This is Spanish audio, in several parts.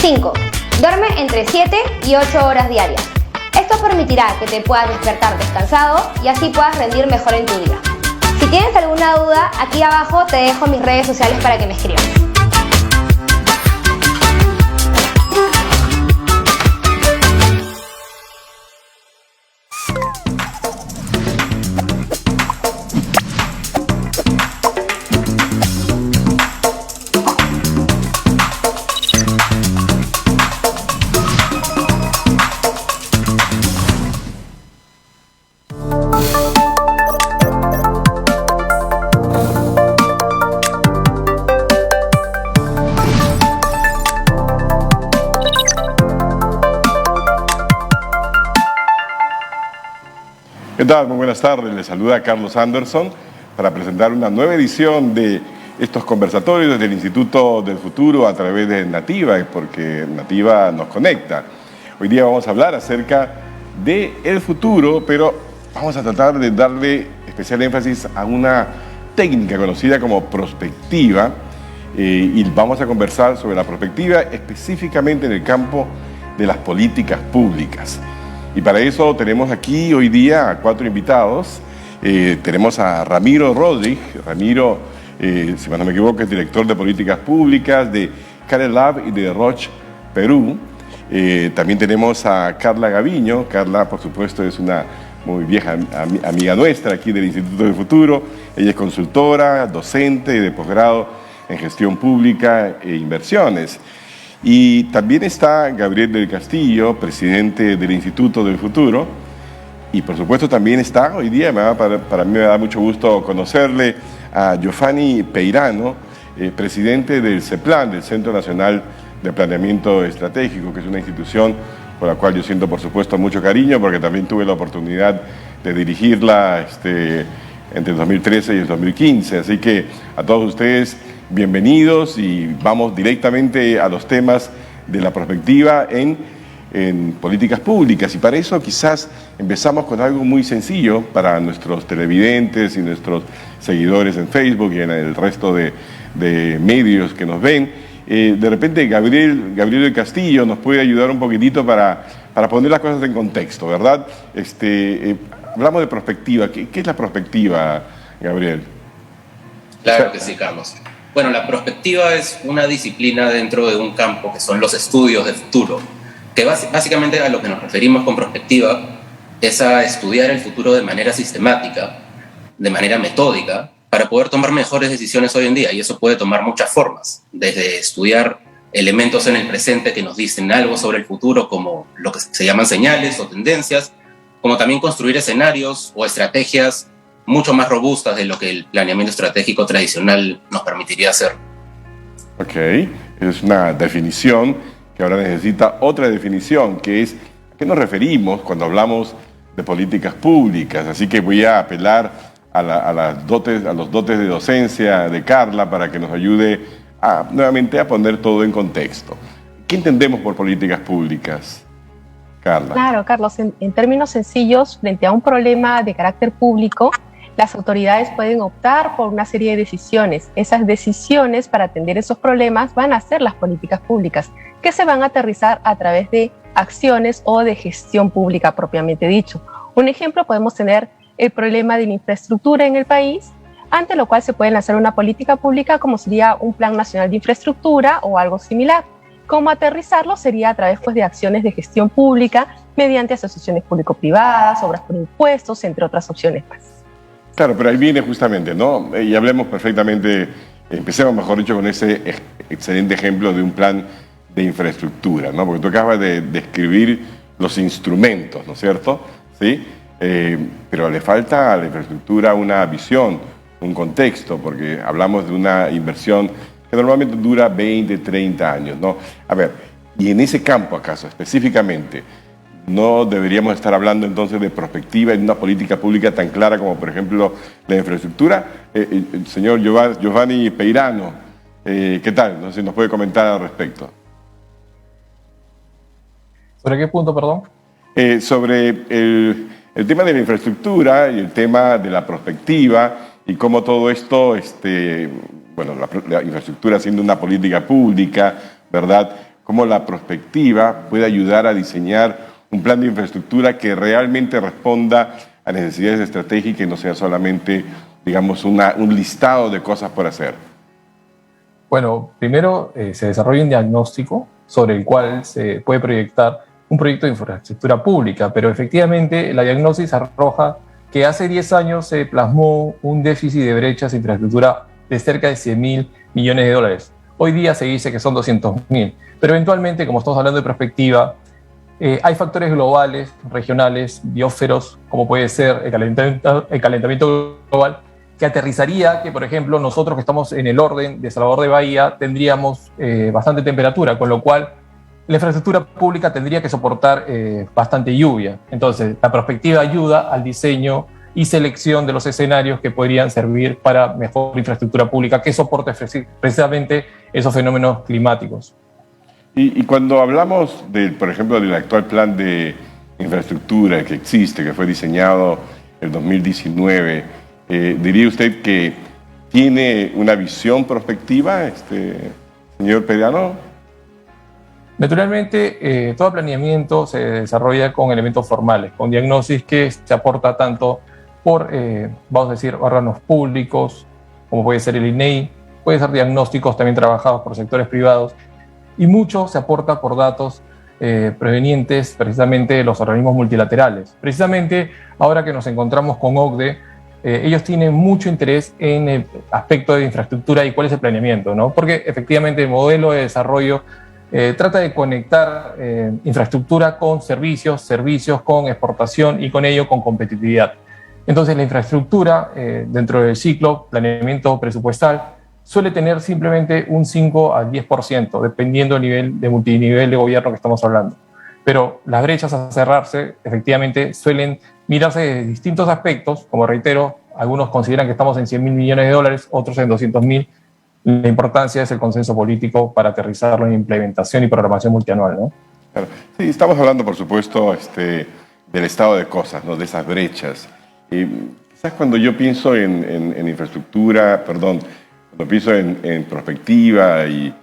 5. Duerme entre 7 y 8 horas diarias. Esto permitirá que te puedas despertar descansado y así puedas rendir mejor en tu día. Si tienes alguna duda, aquí abajo te dejo mis redes sociales para que me escribas. ¿Qué tal? Muy buenas tardes. Les saluda Carlos Anderson para presentar una nueva edición de estos conversatorios desde el Instituto del Futuro a través de Nativa, porque Nativa nos conecta. Hoy día vamos a hablar acerca del futuro, pero vamos a tratar de darle especial énfasis a una técnica conocida como prospectiva, y vamos a conversar sobre la prospectiva específicamente en el campo de las políticas públicas. Y para eso tenemos aquí hoy día a 4 invitados. Tenemos a Ramiro Rodríguez. Ramiro, si no me equivoco, es director de políticas públicas de Care Lab y de Roche, Perú. También tenemos a Carla Gaviño. Carla, por supuesto, es una muy vieja amiga nuestra aquí del Instituto del Futuro. Ella es consultora, docente de posgrado en gestión pública e inversiones. Y también está Gabriel del Castillo, presidente del Instituto del Futuro. Y por supuesto también está hoy día, para mí me da mucho gusto conocerle, a Giovanni Peirano, presidente del CEPLAN, del Centro Nacional de Planeamiento Estratégico, que es una institución por la cual yo siento por supuesto mucho cariño, porque también tuve la oportunidad de dirigirla entre el 2013 y el 2015. Así que a todos ustedes, bienvenidos, y vamos directamente a los temas de la prospectiva en políticas públicas. Y para eso quizás empezamos con algo muy sencillo para nuestros televidentes y nuestros seguidores en Facebook y en el resto de medios que nos ven. De repente Gabriel del Castillo nos puede ayudar un poquitito para poner las cosas en contexto, ¿verdad? Hablamos de prospectiva. ¿Qué es la prospectiva, Gabriel? Claro que sí, Carlos. Bueno, la prospectiva es una disciplina dentro de un campo que son los estudios de futuro, que básicamente a lo que nos referimos con prospectiva es a estudiar el futuro de manera sistemática, de manera metódica, para poder tomar mejores decisiones hoy en día. Y eso puede tomar muchas formas, desde estudiar elementos en el presente que nos dicen algo sobre el futuro, como lo que se llaman señales o tendencias, como también construir escenarios o estrategias mucho más robustas de lo que el planeamiento estratégico tradicional nos permitiría hacer. Ok, es una definición que ahora necesita otra definición, que es ¿a qué nos referimos cuando hablamos de políticas públicas? Así que voy a apelar a los dotes de docencia de Carla para que nos ayude nuevamente a poner todo en contexto. ¿Qué entendemos por políticas públicas, Carla? Claro, Carlos, en términos sencillos, frente a un problema de carácter público, las autoridades pueden optar por una serie de decisiones. Esas decisiones para atender esos problemas van a ser las políticas públicas, que se van a aterrizar a través de acciones o de gestión pública propiamente dicho. Un ejemplo, podemos tener el problema de la infraestructura en el país, ante lo cual se puede lanzar una política pública como sería un Plan Nacional de Infraestructura o algo similar. Cómo aterrizarlo sería a través de acciones de gestión pública mediante asociaciones público-privadas, obras por impuestos, entre otras opciones más. Claro, pero ahí viene justamente, ¿no? Y hablemos perfectamente, empecemos mejor dicho con ese excelente ejemplo de un plan de infraestructura, ¿no? Porque tú acabas de describir los instrumentos, ¿no es cierto? ¿Sí? Pero le falta a la infraestructura una visión, un contexto, porque hablamos de una inversión que normalmente dura 20, 30 años, ¿no? A ver, y en ese campo acaso específicamente, ¿no deberíamos estar hablando entonces de prospectiva en una política pública tan clara como, por ejemplo, la infraestructura? El señor Giovanni Peirano, ¿qué tal? No sé si nos puede comentar al respecto. ¿Sobre qué punto, perdón? Sobre el tema de la infraestructura y el tema de la prospectiva y cómo todo esto, bueno, la infraestructura siendo una política pública, ¿verdad? cómo la prospectiva puede ayudar a diseñar un plan de infraestructura que realmente responda a necesidades estratégicas y no sea solamente, digamos, un listado de cosas por hacer. Bueno, primero se desarrolla un diagnóstico sobre el cual se puede proyectar un proyecto de infraestructura pública, pero efectivamente la diagnosis arroja que hace 10 años se plasmó un déficit de brechas de infraestructura de cerca de 100.000 millones de dólares. Hoy día se dice que son 200.000, pero eventualmente, como estamos hablando de perspectiva, hay factores globales, regionales, biosferos, como puede ser el calentamiento global, que aterrizaría que, por ejemplo, nosotros que estamos en el orden de Salvador de Bahía tendríamos bastante temperatura, con lo cual la infraestructura pública tendría que soportar bastante lluvia. Entonces, la perspectiva ayuda al diseño y selección de los escenarios que podrían servir para mejor infraestructura pública que soporte precisamente esos fenómenos climáticos. Y cuando hablamos, por ejemplo, del actual plan de infraestructura que existe, que fue diseñado en 2019, ¿diría usted que tiene una visión prospectiva, señor Periano? Naturalmente, todo planeamiento se desarrolla con elementos formales, con diagnosis que se aporta tanto por, vamos a decir, órganos públicos, como puede ser el INEI, puede ser diagnósticos también trabajados por sectores privados, y mucho se aporta por datos provenientes precisamente de los organismos multilaterales. Precisamente ahora que nos encontramos con OCDE, ellos tienen mucho interés en el aspecto de infraestructura y cuál es el planeamiento, ¿no? Porque efectivamente el modelo de desarrollo trata de conectar infraestructura con servicios, servicios con exportación y con ello con competitividad. Entonces la infraestructura dentro del ciclo planeamiento presupuestal suele tener simplemente un 5 al 10%, dependiendo del nivel de multinivel de gobierno que estamos hablando. Pero las brechas a cerrarse efectivamente suelen mirarse de distintos aspectos, como reitero, algunos consideran que estamos en 100.000 millones de dólares, otros en 200.000. La importancia es el consenso político para aterrizarlo en implementación y programación multianual, ¿no? Claro. Sí, estamos hablando, por supuesto, del estado de cosas, ¿no? De esas brechas. Quizás cuando yo pienso en infraestructura, cuando pienso en prospectiva y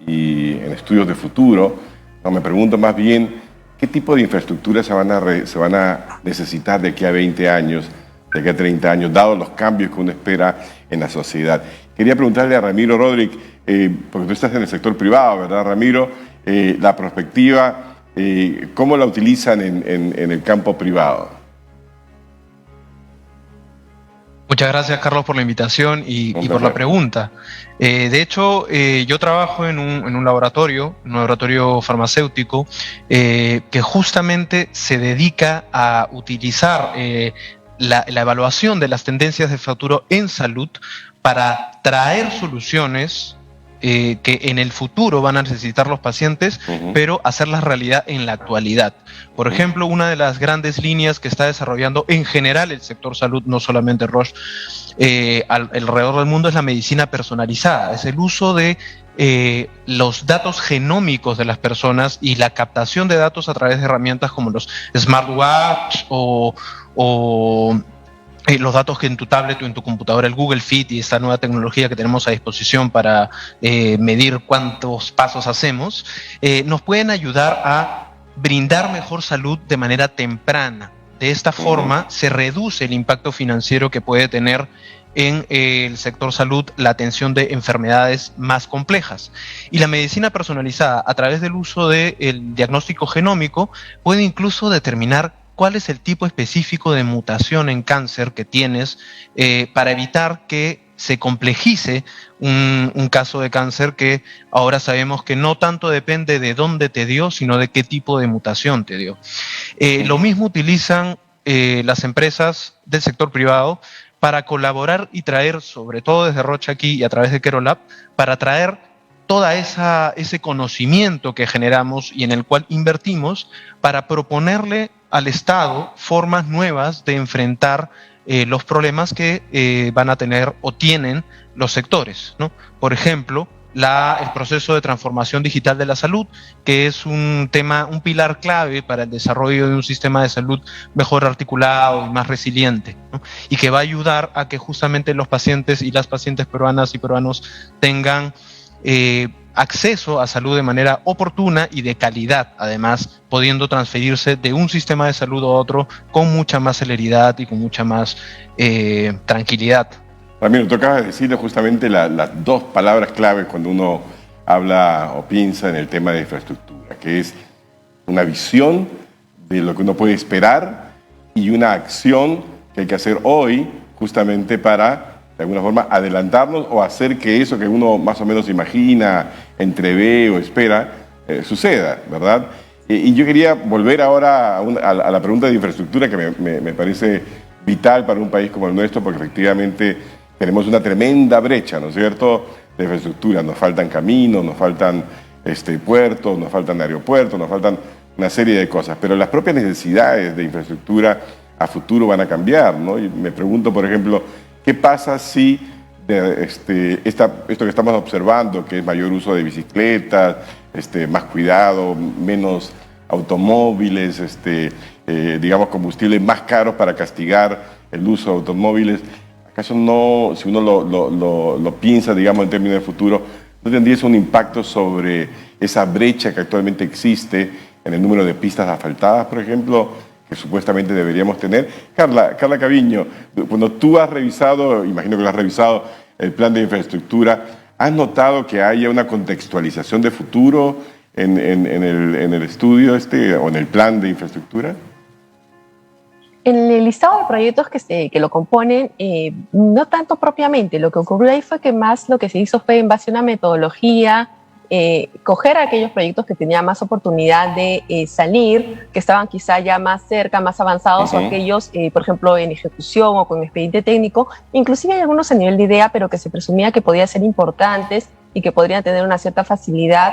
en estudios de futuro, no, me pregunto más bien qué tipo de infraestructura se van a necesitar de aquí a 20 años, de aquí a 30 años, dados los cambios que uno espera en la sociedad. Quería preguntarle a Ramiro Rodríguez, porque tú estás en el sector privado, ¿verdad, Ramiro? La prospectiva, ¿cómo la utilizan en el campo privado? Muchas gracias, Carlos, por la invitación y por la pregunta. De hecho, yo trabajo en un laboratorio farmacéutico que justamente se dedica a utilizar la evaluación de las tendencias de futuro en salud para traer soluciones que en el futuro van a necesitar los pacientes, pero hacerlas realidad en la actualidad. Por ejemplo, una de las grandes líneas que está desarrollando en general el sector salud, no solamente Roche, alrededor del mundo, es la medicina personalizada. Es el uso de los datos genómicos de las personas y la captación de datos a través de herramientas como los smartwatch o los datos que en tu tablet o en tu computadora, el Google Fit y esta nueva tecnología que tenemos a disposición para medir cuántos pasos hacemos, nos pueden ayudar a brindar mejor salud de manera temprana. De esta forma se reduce el impacto financiero que puede tener en el sector salud la atención de enfermedades más complejas. Y la medicina personalizada, a través del uso del diagnóstico genómico, puede incluso determinar cuál es el tipo específico de mutación en cáncer que tienes para evitar que se complejice un caso de cáncer que ahora sabemos que no tanto depende de dónde te dio, sino de qué tipo de mutación te dio. Lo mismo utilizan las empresas del sector privado para colaborar y traer, sobre todo desde Roche aquí y a través de Kerolab, para traer toda ese conocimiento que generamos y en el cual invertimos para proponerle al Estado formas nuevas de enfrentar los problemas que van a tener o tienen los sectores, ¿no? Por ejemplo, el proceso de transformación digital de la salud, que es un pilar clave para el desarrollo de un sistema de salud mejor articulado y más resiliente, ¿no? Y que va a ayudar a que justamente los pacientes y las pacientes peruanas y peruanos tengan acceso a salud de manera oportuna y de calidad, además, pudiendo transferirse de un sistema de salud a otro con mucha más celeridad y con mucha más tranquilidad. Ramiro, tú acabas de decirle justamente las dos palabras claves cuando uno habla o piensa en el tema de infraestructura, que es una visión de lo que uno puede esperar y una acción que hay que hacer hoy justamente para, de alguna forma, adelantarnos o hacer que eso que uno más o menos imagina, entrevé o espera, suceda, ¿verdad? Y yo quería volver ahora a la pregunta de infraestructura que me parece vital para un país como el nuestro, porque efectivamente tenemos una tremenda brecha, ¿no es cierto?, de infraestructura. Nos faltan caminos, nos faltan puertos, nos faltan aeropuertos, nos faltan una serie de cosas, pero las propias necesidades de infraestructura a futuro van a cambiar, ¿no? Y me pregunto, por ejemplo, ¿qué pasa si esto que estamos observando, que es mayor uso de bicicletas, más cuidado, menos automóviles, digamos combustibles más caros para castigar el uso de automóviles? ¿Acaso no, si uno lo piensa, digamos, en términos de futuro, no tendría eso un impacto sobre esa brecha que actualmente existe en el número de pistas asfaltadas, por ejemplo, que supuestamente deberíamos tener? Carla Caviño, cuando tú has revisado, imagino que lo has revisado, el plan de infraestructura, ¿has notado que haya una contextualización de futuro en el estudio o en el plan de infraestructura? En el listado de proyectos que lo componen, no tanto propiamente. Lo que ocurrió ahí fue que más lo que se hizo fue en base a una metodología, coger aquellos proyectos que tenían más oportunidad de salir, que estaban quizá ya más cerca, más avanzados, o aquellos, por ejemplo, en ejecución o con expediente técnico. Inclusive hay algunos a nivel de idea, pero que se presumía que podían ser importantes y que podrían tener una cierta facilidad,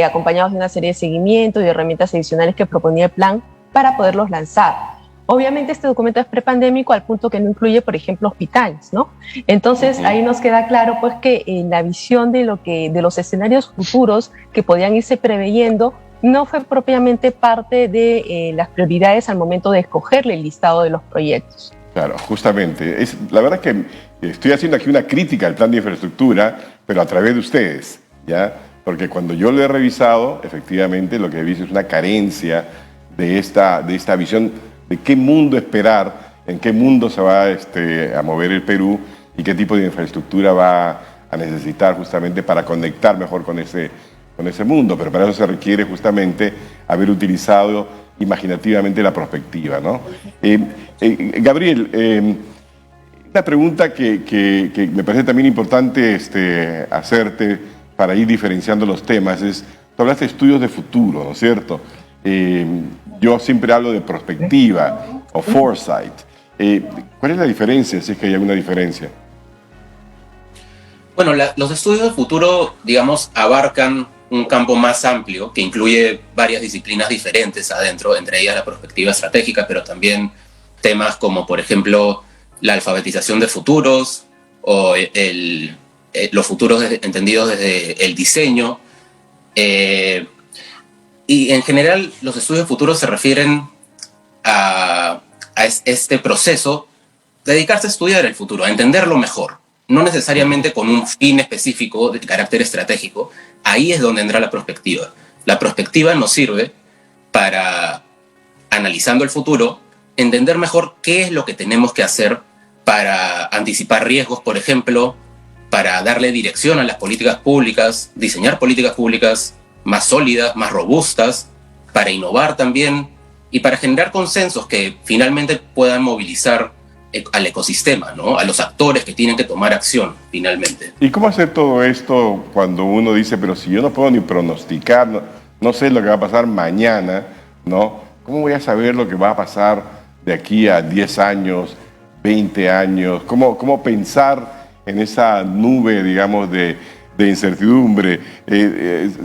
acompañados de una serie de seguimiento y de herramientas adicionales que proponía el plan para poderlos lanzar. Obviamente este documento es prepandémico al punto que no incluye, por ejemplo, hospitales, ¿no? Entonces ahí nos queda claro pues que la visión de los escenarios futuros que podían irse preveyendo no fue propiamente parte de las prioridades al momento de escogerle el listado de los proyectos. Claro, justamente. La verdad es que estoy haciendo aquí una crítica al plan de infraestructura, pero a través de ustedes, ¿ya? Porque cuando yo lo he revisado, efectivamente lo que he visto es una carencia de esta visión de qué mundo esperar, en qué mundo se va a mover el Perú y qué tipo de infraestructura va a necesitar justamente para conectar mejor con ese mundo. Pero para eso se requiere justamente haber utilizado imaginativamente la perspectiva, ¿no? Gabriel, una pregunta que me parece también importante hacerte para ir diferenciando los temas es, tú hablaste de estudios de futuro, ¿no es cierto? Yo siempre hablo de perspectiva o foresight. ¿Cuál es la diferencia, si es que hay alguna diferencia? Bueno, los estudios de futuro, digamos, abarcan un campo más amplio que incluye varias disciplinas diferentes adentro, entre ellas la perspectiva estratégica, pero también temas como, por ejemplo, la alfabetización de futuros o los futuros entendidos desde el diseño. Y en general los estudios futuros se refieren a este proceso, dedicarse a estudiar el futuro, a entenderlo mejor, no necesariamente con un fin específico de carácter estratégico. Ahí es donde entra la perspectiva. La perspectiva nos sirve para, analizando el futuro, entender mejor qué es lo que tenemos que hacer para anticipar riesgos, por ejemplo, para darle dirección a las políticas públicas, diseñar políticas públicas más sólidas, más robustas, para innovar también y para generar consensos que finalmente puedan movilizar al ecosistema, ¿no? A los actores que tienen que tomar acción finalmente. ¿Y cómo hacer todo esto cuando uno dice, pero si yo no puedo ni pronosticar, no sé lo que va a pasar mañana, ¿no? ¿Cómo voy a saber lo que va a pasar de aquí a 10 años, 20 años? ¿Cómo pensar en esa nube, digamos, de incertidumbre?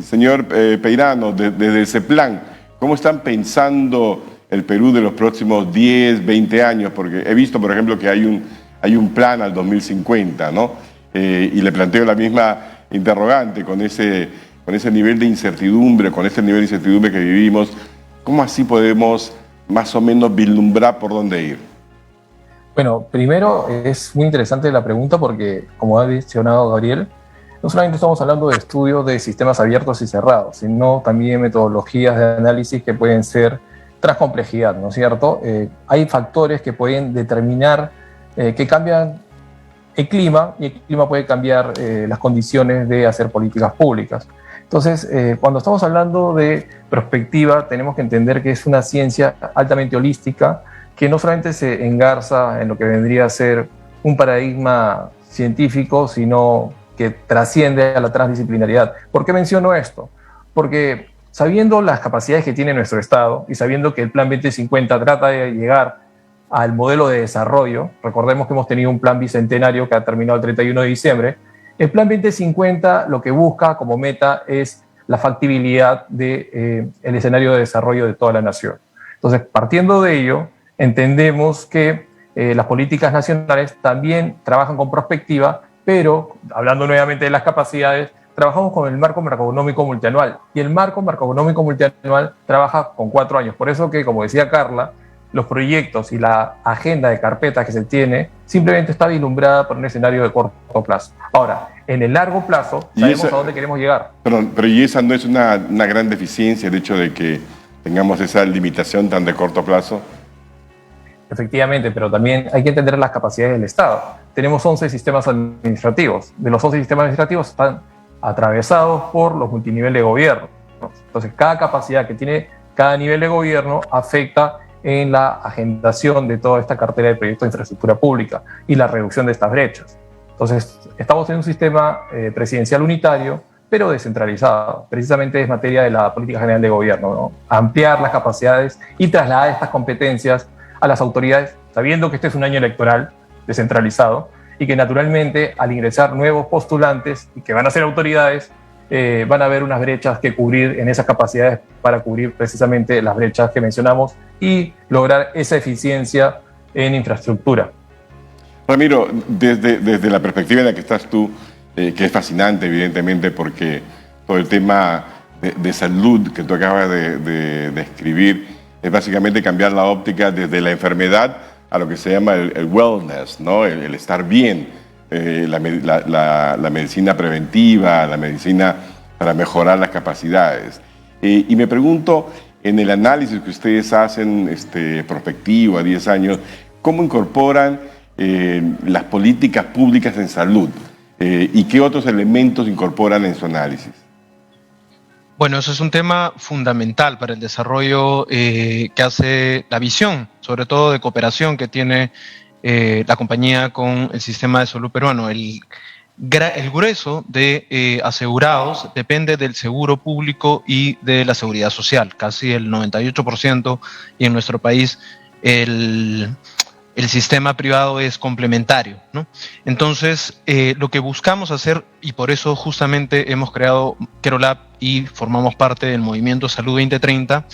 Señor Peirano, desde ese plan, ¿cómo están pensando el Perú de los próximos 10, 20 años? Porque he visto, por ejemplo, que hay un plan al 2050, ¿no? Y le planteo la misma interrogante con ese nivel de incertidumbre, que vivimos. ¿Cómo así podemos más o menos vislumbrar por dónde ir? Bueno, primero es muy interesante la pregunta porque, como ha mencionado Gabriel, no solamente estamos hablando de estudios de sistemas abiertos y cerrados, sino también metodologías de análisis que pueden ser tras complejidad, ¿no es cierto? Hay factores que pueden determinar que cambian el clima, y el clima puede cambiar las condiciones de hacer políticas públicas. Entonces, cuando estamos hablando de prospectiva, tenemos que entender que es una ciencia altamente holística, que no solamente se engarza en lo que vendría a ser un paradigma científico, sino que trasciende a la transdisciplinariedad. ¿Por qué menciono esto? Porque sabiendo las capacidades que tiene nuestro Estado y sabiendo que el Plan 2050 trata de llegar al modelo de desarrollo, recordemos que hemos tenido un plan bicentenario que ha terminado el 31 de diciembre, el Plan 2050 lo que busca como meta es la factibilidad del escenario de desarrollo de toda la nación. Entonces, partiendo de ello, entendemos que las políticas nacionales también trabajan con prospectiva, pero, hablando nuevamente de las capacidades, trabajamos con el marco macroeconómico multianual, y el marco macroeconómico multianual trabaja con 4 años. Por eso que, como decía Carla, los proyectos y la agenda de carpetas que se tiene simplemente está vislumbrada por un escenario de corto plazo. Ahora, en el largo plazo, sabemos a dónde queremos llegar. Perdón, pero ¿y esa no es una gran deficiencia, el hecho de que tengamos esa limitación tan de corto plazo? Efectivamente, pero también hay que entender las capacidades del Estado. Tenemos 11 sistemas administrativos. De los 11 sistemas administrativos están atravesados por los multiniveles de gobierno. Entonces, cada capacidad que tiene cada nivel de gobierno afecta en la agendación de toda esta cartera de proyectos de infraestructura pública y la reducción de estas brechas. Entonces, estamos en un sistema presidencial unitario, pero descentralizado. Precisamente es materia de la política general de gobierno, ¿no? Ampliar las capacidades y trasladar estas competencias a las autoridades, sabiendo que este es un año electoral descentralizado y que naturalmente al ingresar nuevos postulantes y que van a ser autoridades, van a haber unas brechas que cubrir en esas capacidades para cubrir precisamente las brechas que mencionamos y lograr esa eficiencia en infraestructura. Ramiro, desde la perspectiva en la que estás tú, que es fascinante evidentemente porque todo el tema de salud que tú acabas de describir es básicamente cambiar la óptica desde la enfermedad a lo que se llama el wellness, ¿no? El estar bien, la medicina preventiva, la medicina para mejorar las capacidades. Y me pregunto, en el análisis que ustedes hacen prospectivo a 10 años, ¿cómo incorporan las políticas públicas en salud? ¿Y qué otros elementos incorporan en su análisis? Bueno, eso es un tema fundamental para el desarrollo que hace la visión, sobre todo de cooperación que tiene la compañía con el sistema de salud peruano. El grueso de asegurados depende del seguro público y de la seguridad social, casi el 98%, y en nuestro país el sistema privado es complementario, ¿no? Entonces, lo que buscamos hacer, y por eso justamente hemos creado Kerolab y formamos parte del movimiento Salud 2030,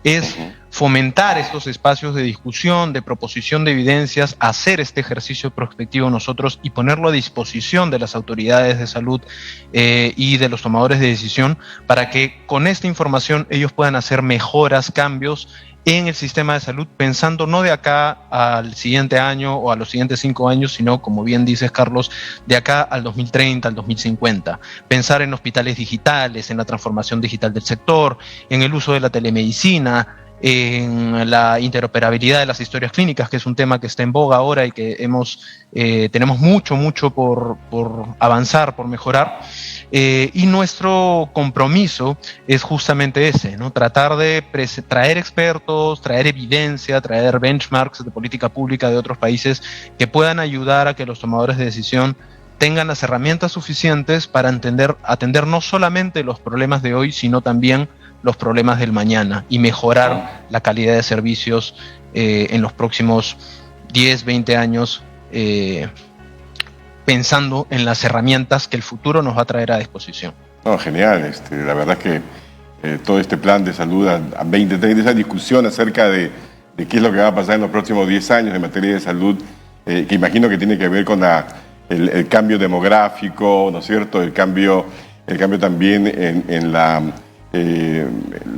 es fomentar estos espacios de discusión, de proposición de evidencias, hacer este ejercicio prospectivo nosotros y ponerlo a disposición de las autoridades de salud y de los tomadores de decisión para que con esta información ellos puedan hacer mejoras, cambios en el sistema de salud, pensando no de acá al siguiente año o a los siguientes 5 años, sino, como bien dices, Carlos, de acá al 2030, al 2050. Pensar en hospitales digitales, en la transformación digital del sector, en el uso de la telemedicina, en la interoperabilidad de las historias clínicas, que es un tema que está en boga ahora y que tenemos mucho por avanzar, por mejorar. Y nuestro compromiso es justamente ese, ¿no? Tratar de traer expertos, traer evidencia, traer benchmarks de política pública de otros países que puedan ayudar a que los tomadores de decisión tengan las herramientas suficientes para atender no solamente los problemas de hoy, sino también los problemas del mañana y mejorar la calidad de servicios en los próximos 10, 20 años, pensando en las herramientas que el futuro nos va a traer a disposición. No, genial. La verdad es que todo este plan de salud a 2030, esa discusión acerca de qué es lo que va a pasar en los próximos 10 años en materia de salud, que imagino que tiene que ver con el cambio demográfico, ¿no es cierto? El cambio también en la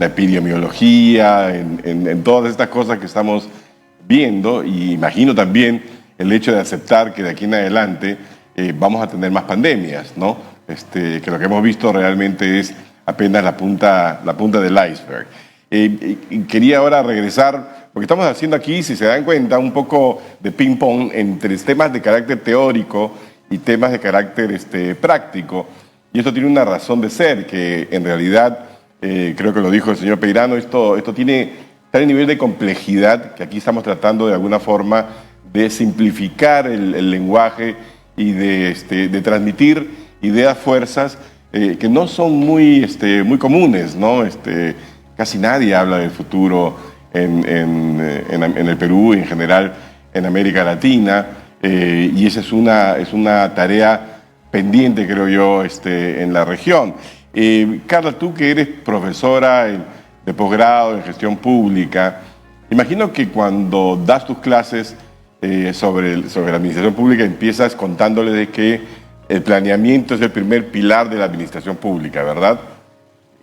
epidemiología, en todas estas cosas que estamos viendo, y imagino también el hecho de aceptar que de aquí en adelante vamos a tener más pandemias, ¿no? que lo que hemos visto realmente es apenas la punta del iceberg. Quería ahora regresar, porque estamos haciendo aquí, si se dan cuenta, un poco de ping-pong entre temas de carácter teórico y temas de carácter práctico. Y esto tiene una razón de ser, que en realidad, creo que lo dijo el señor Peirano, esto tiene tal nivel de complejidad que aquí estamos tratando de alguna forma de simplificar el lenguaje y de transmitir ideas, fuerzas que no son muy comunes, ¿no? Casi nadie habla del futuro en el Perú y en general en América Latina, y esa es una tarea pendiente, creo yo, en la región. Carla, tú que eres profesora de posgrado en gestión pública, imagino que cuando das tus clases sobre la administración pública empiezas contándoles de que el planeamiento es el primer pilar de la administración pública, ¿verdad?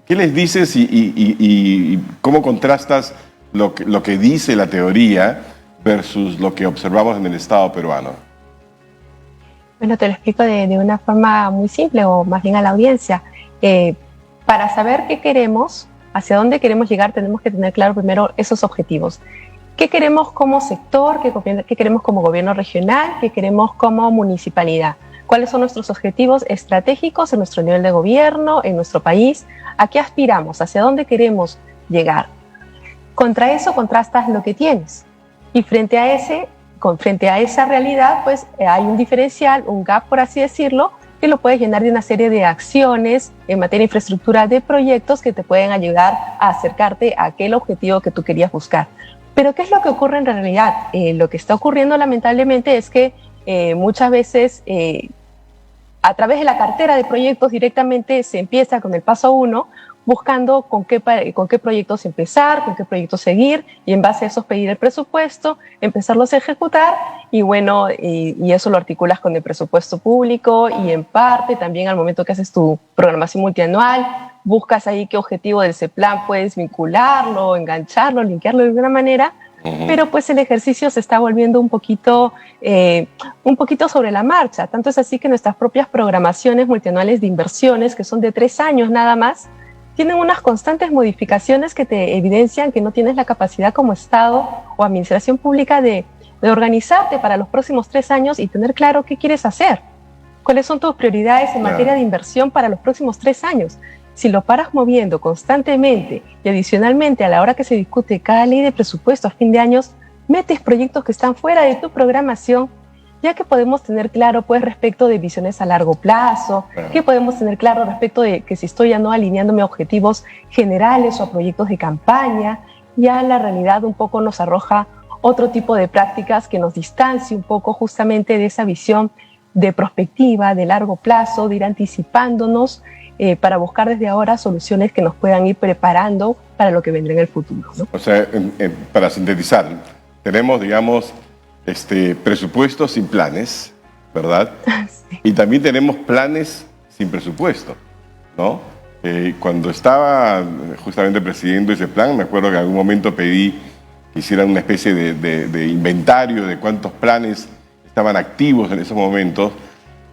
¿Qué les dices y cómo contrastas lo que dice la teoría versus lo que observamos en el Estado peruano? Bueno, te lo explico de una forma muy simple, o más bien a la audiencia. Para saber qué queremos, hacia dónde queremos llegar, tenemos que tener claro primero esos objetivos. ¿Qué queremos como sector? ¿Qué queremos como gobierno regional? ¿Qué queremos como municipalidad? ¿Cuáles son nuestros objetivos estratégicos en nuestro nivel de gobierno, en nuestro país? ¿A qué aspiramos? ¿Hacia dónde queremos llegar? Contra eso contrastas lo que tienes. Y frente a esa realidad, pues hay un diferencial, un gap, por así decirlo, que lo puedes llenar de una serie de acciones en materia de infraestructura, de proyectos que te pueden ayudar a acercarte a aquel objetivo que tú querías buscar. Pero ¿qué es lo que ocurre en realidad? Lo que está ocurriendo lamentablemente es que muchas veces a través de la cartera de proyectos directamente se empieza con el paso 1, buscando con qué proyectos empezar, con qué proyectos seguir, y en base a esos pedir el presupuesto, empezarlos a ejecutar, y bueno, y eso lo articulas con el presupuesto público, y en parte también al momento que haces tu programación multianual, buscas ahí qué objetivo de ese plan puedes vincularlo, engancharlo, linkearlo de alguna manera, pero pues el ejercicio se está volviendo un poquito sobre la marcha. Tanto es así que nuestras propias programaciones multianuales de inversiones, que son de 3 años nada más, tienen unas constantes modificaciones que te evidencian que no tienes la capacidad como Estado o administración pública de organizarte para los próximos 3 años y tener claro qué quieres hacer. ¿Cuáles son tus prioridades en materia de inversión para los próximos 3 años? Si lo paras moviendo constantemente y adicionalmente a la hora que se discute cada ley de presupuesto a fin de años, metes proyectos que están fuera de tu programación, ya que podemos tener claro pues respecto de visiones a largo plazo, que podemos tener claro respecto de que si estoy ya no alineándome a objetivos generales o a proyectos de campaña, ya la realidad un poco nos arroja otro tipo de prácticas que nos distancie un poco justamente de esa visión de prospectiva, de largo plazo, de ir anticipándonos para buscar desde ahora soluciones que nos puedan ir preparando para lo que vendrá en el futuro, ¿no? O sea, para sintetizar, tenemos, digamos, presupuestos sin planes, ¿verdad? Sí. Y también tenemos planes sin presupuesto, ¿no? Cuando estaba justamente presidiendo ese plan, me acuerdo que en algún momento pedí que hicieran una especie de inventario de cuántos planes estaban activos en esos momentos,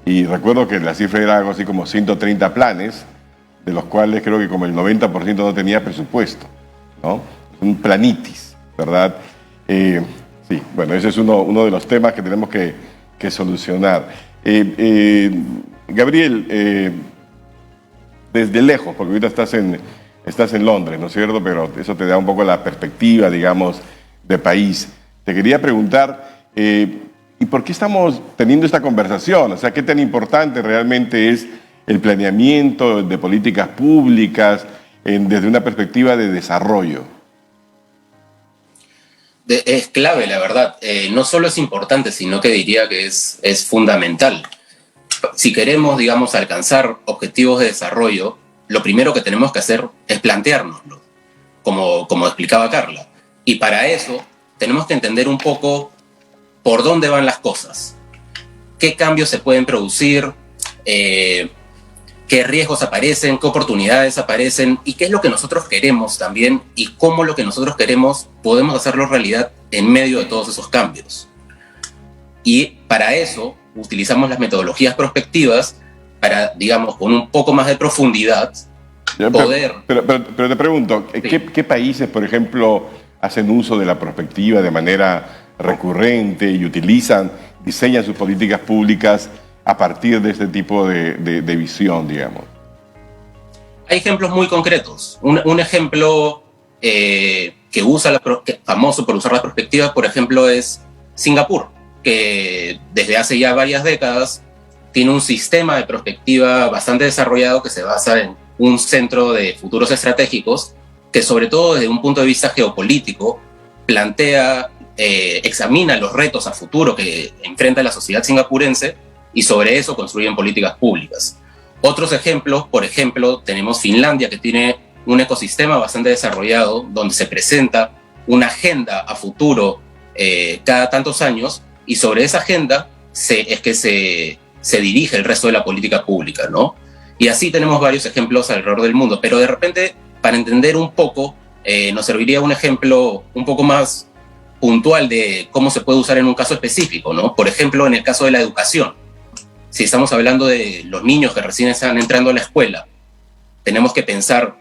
y recuerdo que la cifra era algo así como 130 planes, de los cuales creo que como el 90% no tenía presupuesto, ¿no? Un planitis, ¿verdad? Sí, bueno, ese es uno de los temas que tenemos que solucionar. Gabriel, desde lejos, porque ahorita estás en Londres, ¿no es cierto? Pero eso te da un poco la perspectiva, digamos, de país. Te quería preguntar, ¿y por qué estamos teniendo esta conversación? O sea, ¿qué tan importante realmente es el planeamiento de políticas públicas desde una perspectiva de desarrollo? Es clave, la verdad. No solo es importante, sino que diría que es fundamental. Si queremos, digamos, alcanzar objetivos de desarrollo, lo primero que tenemos que hacer es planteárnoslo, como explicaba Carla. Y para eso tenemos que entender un poco por dónde van las cosas, qué cambios se pueden producir, qué riesgos aparecen, qué oportunidades aparecen y qué es lo que nosotros queremos también y cómo lo que nosotros queremos podemos hacerlo realidad en medio de todos esos cambios. Y para eso utilizamos las metodologías prospectivas para, digamos, con un poco más de profundidad, poder... Pero te pregunto, Sí. ¿qué países, por ejemplo, hacen uso de la prospectiva de manera recurrente y diseñan sus políticas públicas a partir de este tipo de visión, digamos? Hay ejemplos muy concretos. Un ejemplo que usa famoso por usar la perspectiva, por ejemplo, es Singapur, que desde hace ya varias décadas tiene un sistema de perspectiva bastante desarrollado que se basa en un centro de futuros estratégicos que, sobre todo desde un punto de vista geopolítico, examina los retos a futuro que enfrenta la sociedad singapurense y sobre eso construyen políticas públicas. Otros ejemplos, por ejemplo, tenemos Finlandia, que tiene un ecosistema bastante desarrollado donde se presenta una agenda a futuro cada tantos años, y sobre esa agenda es que se dirige el resto de la política pública, ¿no? Y así tenemos varios ejemplos alrededor del mundo, pero de repente, para entender un poco, nos serviría un ejemplo un poco más puntual de cómo se puede usar en un caso específico, ¿no? Por ejemplo, en el caso de la educación. Si estamos hablando de los niños que recién están entrando a la escuela, tenemos que pensar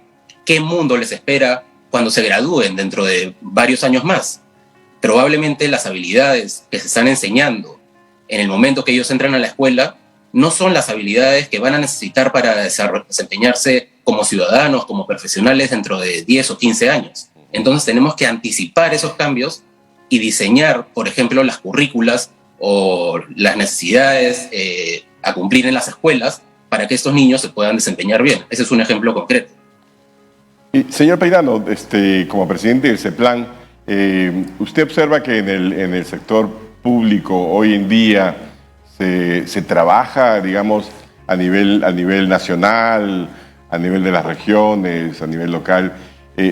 qué mundo les espera cuando se gradúen dentro de varios años más. Probablemente las habilidades que se están enseñando en el momento que ellos entran a la escuela no son las habilidades que van a necesitar para desempeñarse como ciudadanos, como profesionales dentro de 10 o 15 años. Entonces tenemos que anticipar esos cambios y diseñar, por ejemplo, las currículas o las necesidades a cumplir en las escuelas para que estos niños se puedan desempeñar bien. Ese es un ejemplo concreto. Y, señor Peirano, como presidente del CEPLAN, ¿usted observa que en el sector público hoy en día se trabaja, digamos, a nivel nacional, a nivel de las regiones, a nivel local,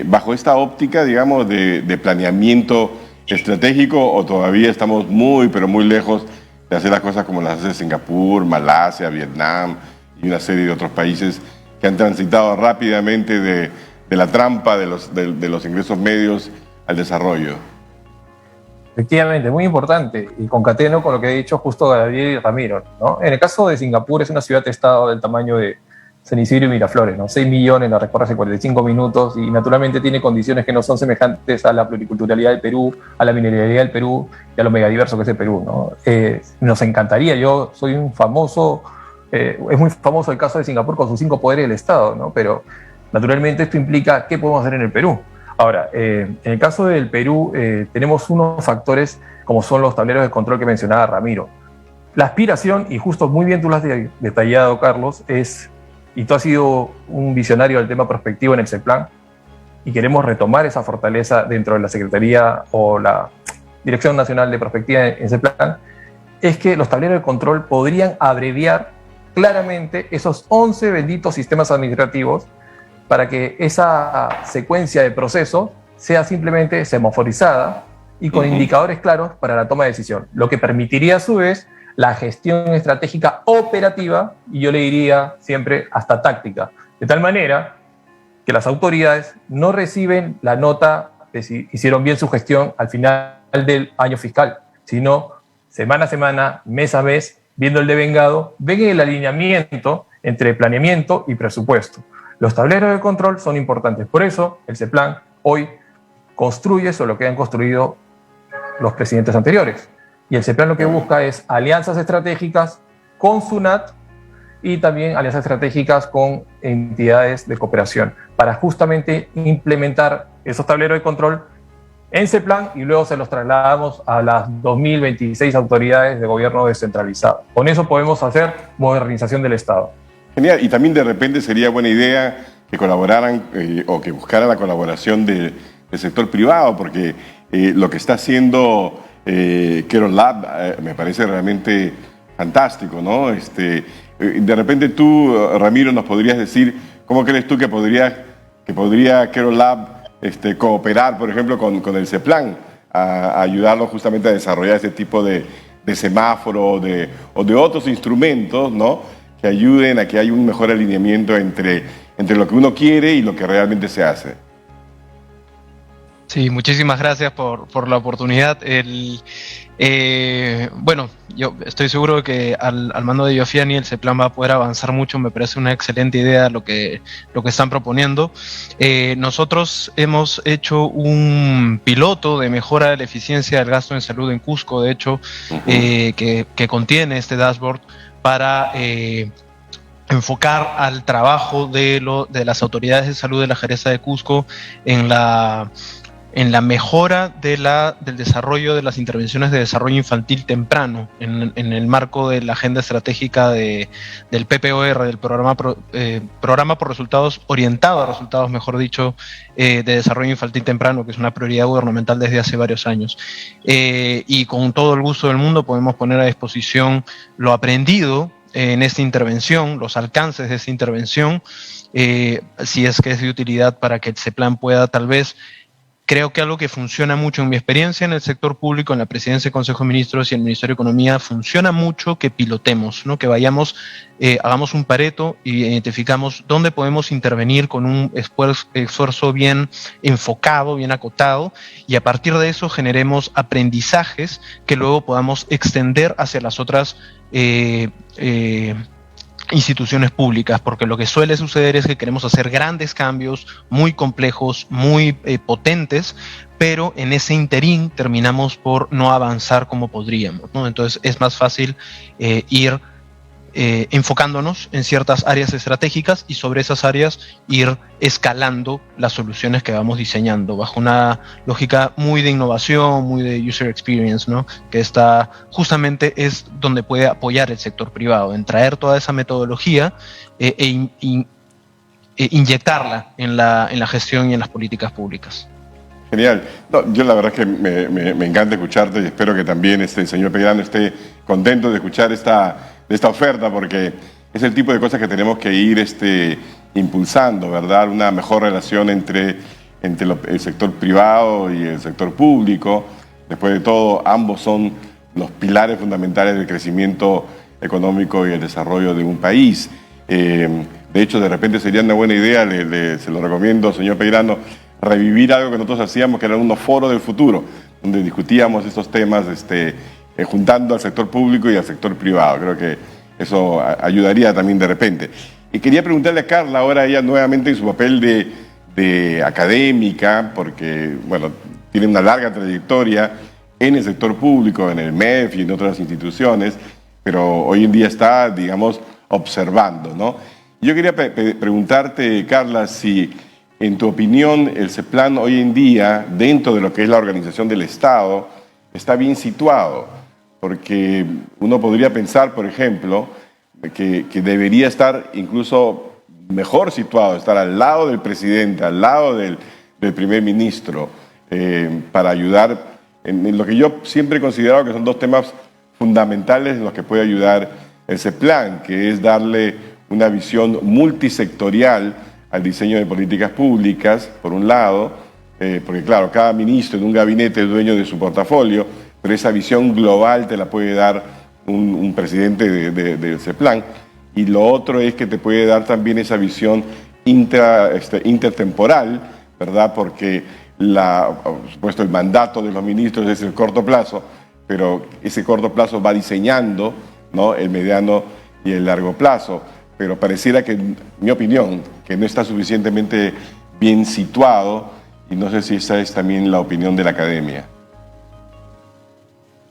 bajo esta óptica, digamos, de planeamiento estratégico, o todavía estamos muy, pero muy lejos de hacer las cosas como las hace Singapur, Malasia, Vietnam y una serie de otros países que han transitado rápidamente de la trampa de los ingresos medios al desarrollo? Efectivamente, muy importante, y concateno con lo que ha dicho justo Gabriel y Ramiro, ¿no? En el caso de Singapur, es una ciudad-estado del tamaño de San Isidro y Miraflores, ¿no? 6 millones, la recorre hace 45 minutos, y naturalmente tiene condiciones que no son semejantes a la pluriculturalidad del Perú, a la mineralidad del Perú y a lo megadiverso que es el Perú, ¿no? Nos encantaría, yo soy es muy famoso el caso de Singapur con sus 5 poderes del Estado, ¿no? Pero naturalmente esto implica qué podemos hacer en el Perú. Ahora, en el caso del Perú, tenemos unos factores como son los tableros de control que mencionaba Ramiro. La aspiración, y justo muy bien tú lo has detallado, Carlos, y tú has sido un visionario del tema prospectivo en el CEPLAN, y queremos retomar esa fortaleza dentro de la Secretaría o la Dirección Nacional de Prospectiva en CEPLAN, es que los tableros de control podrían abreviar claramente esos 11 benditos sistemas administrativos para que esa secuencia de proceso sea simplemente semaforizada y con indicadores claros para la toma de decisión, lo que permitiría a su vez la gestión estratégica operativa, y yo le diría siempre hasta táctica, de tal manera que las autoridades no reciben la nota de si hicieron bien su gestión al final del año fiscal, sino semana a semana, mes a mes, viendo el devengado, ven el alineamiento entre planeamiento y presupuesto. Los tableros de control son importantes, por eso el CEPLAN hoy construye sobre lo que han construido los presidentes anteriores. Y el CEPLAN lo que busca es alianzas estratégicas con SUNAT y también alianzas estratégicas con entidades de cooperación para justamente implementar esos tableros de control en CEPLAN y luego se los trasladamos a las 2026 autoridades de gobierno descentralizado. Con eso podemos hacer modernización del Estado. Genial, y también de repente sería buena idea que colaboraran o que buscaran la colaboración del sector privado, porque lo que está haciendo Quero Lab me parece realmente fantástico, ¿no? De repente tú, Ramiro, nos podrías decir cómo crees tú que podría Quero Lab cooperar, por ejemplo, con el CEPLAN, a ayudarlo justamente a desarrollar ese tipo de semáforo o de otros instrumentos, ¿no?, que ayuden a que haya un mejor alineamiento entre lo que uno quiere y lo que realmente se hace. Sí, muchísimas gracias por la oportunidad. Bueno, yo estoy seguro de que al mando de Yofiani el CEPLAN va a poder avanzar mucho. Me parece una excelente idea lo que están proponiendo. Nosotros hemos hecho un piloto de mejora de la eficiencia del gasto en salud en Cusco, de hecho, que contiene este dashboard para enfocar al trabajo de las autoridades de salud de la Jereza de Cusco en la mejora del desarrollo de las intervenciones de desarrollo infantil temprano en el marco de la agenda estratégica del PPOR, del programa por resultados, orientado a resultados, mejor dicho, de desarrollo infantil temprano, que es una prioridad gubernamental desde hace varios años. Y con todo el gusto del mundo podemos poner a disposición lo aprendido en esta intervención, los alcances de esta intervención, si es que es de utilidad para que el CEPLAN pueda tal vez. Creo que algo que funciona mucho en mi experiencia en el sector público, en la Presidencia del Consejo de Ministros y el Ministerio de Economía, funciona mucho que pilotemos, ¿no? Que vayamos, hagamos un pareto y identificamos dónde podemos intervenir con un esfuerzo bien enfocado, bien acotado, y a partir de eso generemos aprendizajes que luego podamos extender hacia las otras instituciones públicas, porque lo que suele suceder es que queremos hacer grandes cambios muy complejos, muy potentes, pero en ese interín terminamos por no avanzar como podríamos, ¿no? Entonces es más fácil ir enfocándonos en ciertas áreas estratégicas y sobre esas áreas ir escalando las soluciones que vamos diseñando bajo una lógica muy de innovación, muy de user experience, ¿no? Que está justamente es donde puede apoyar el sector privado, en traer toda esa metodología inyectarla en la gestión y en las políticas públicas. Genial. No, yo la verdad es que me encanta escucharte y espero que también el señor Peirano esté contento de escuchar esta oferta, porque es el tipo de cosas que tenemos que ir impulsando, ¿verdad? Una mejor relación entre el sector privado y el sector público. Después de todo, ambos son los pilares fundamentales del crecimiento económico y el desarrollo de un país. De hecho, de repente sería una buena idea, se lo recomiendo, señor Peirano, revivir algo que nosotros hacíamos, que eran unos foros del futuro, donde discutíamos estos temas juntando al sector público y al sector privado. Creo que eso ayudaría también de repente. Y quería preguntarle a Carla, ahora ella nuevamente en su papel de académica, porque, bueno, tiene una larga trayectoria en el sector público, en el MEF y en otras instituciones, pero hoy en día está, digamos, observando, ¿no? Yo quería preguntarte, Carla, si en tu opinión el CEPLAN hoy en día, dentro de lo que es la organización del Estado, está bien situado, porque uno podría pensar, por ejemplo, que debería estar incluso mejor situado, estar al lado del presidente, al lado del primer ministro, para ayudar en lo que yo siempre he considerado que son dos temas fundamentales en los que puede ayudar el CEPLAN, que es darle una visión multisectorial al diseño de políticas públicas, por un lado, porque claro, cada ministro en un gabinete es dueño de su portafolio, pero esa visión global te la puede dar un presidente del CEPLAN, y lo otro es que te puede dar también esa visión intertemporal, ¿verdad? Porque por supuesto el mandato de los ministros es el corto plazo, pero ese corto plazo va diseñando, ¿no?, el mediano y el largo plazo. Pero pareciera que, en mi opinión, que no está suficientemente bien situado, y no sé si esa es también la opinión de la academia.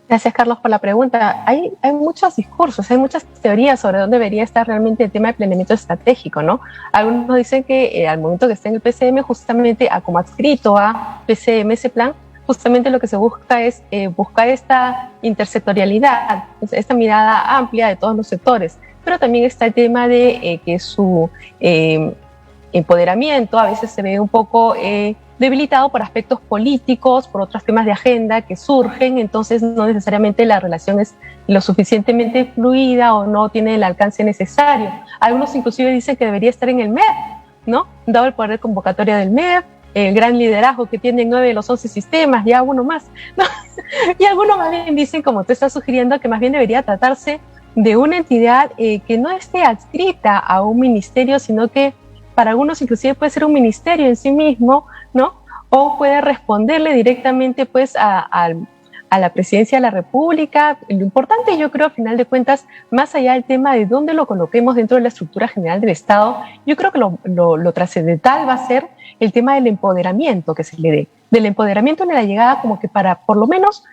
Gracias, Carlos, por la pregunta. Hay muchos discursos, hay muchas teorías sobre dónde debería estar realmente el tema de planeamiento estratégico, ¿no? Algunos dicen que al momento que esté en el PCM, justamente como adscrito a PCM, ese plan, justamente lo que se busca es buscar esta intersectorialidad, esta mirada amplia de todos los sectores, pero también está el tema de que su empoderamiento a veces se ve un poco debilitado por aspectos políticos, por otros temas de agenda que surgen, entonces no necesariamente la relación es lo suficientemente fluida o no tiene el alcance necesario. Algunos inclusive dicen que debería estar en el MEF, ¿no? Dado el poder convocatoria del MEF, el gran liderazgo que tienen 9 de los 11 sistemas, ya uno más, ¿no? Y algunos más bien dicen, como tú estás sugiriendo, que más bien debería tratarse de una entidad que no esté adscrita a un ministerio, sino que para algunos inclusive puede ser un ministerio en sí mismo, ¿no? o puede responderle directamente pues a la presidencia de la República. Lo importante, yo creo, a final de cuentas, más allá del tema de dónde lo coloquemos dentro de la estructura general del Estado, yo creo que lo trascendental va a ser el tema del empoderamiento que se le dé. Del empoderamiento en la llegada, como que para por lo menos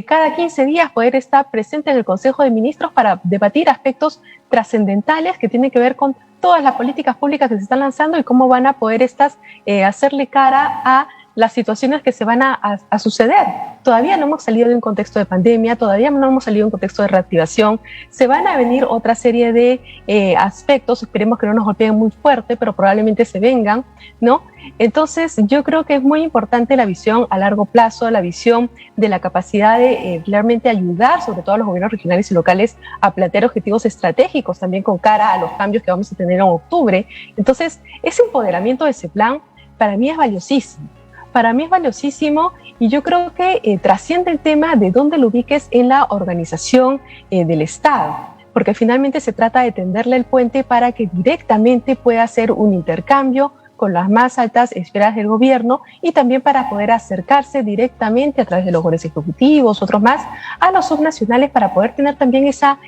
cada 15 días poder estar presente en el Consejo de Ministros para debatir aspectos trascendentales que tienen que ver con todas las políticas públicas que se están lanzando y cómo van a poder estas hacerle cara a las situaciones que se van a suceder. Todavía no hemos salido de un contexto de pandemia, todavía no hemos salido de un contexto de reactivación, se van a venir otra serie de aspectos, esperemos que no nos golpeen muy fuerte, pero probablemente se vengan, ¿no? Entonces yo creo que es muy importante la visión a largo plazo, la visión de la capacidad de realmente ayudar, sobre todo a los gobiernos regionales y locales, a plantear objetivos estratégicos también con cara a los cambios que vamos a tener en octubre. Entonces ese empoderamiento de ese plan para mí es valiosísimo. Para mí es valiosísimo y yo creo que trasciende el tema de dónde lo ubiques en la organización del Estado, porque finalmente se trata de tenderle el puente para que directamente pueda hacer un intercambio con las más altas esferas del gobierno y también para poder acercarse directamente a través de los órganos ejecutivos, otros más, a los subnacionales para poder tener también esa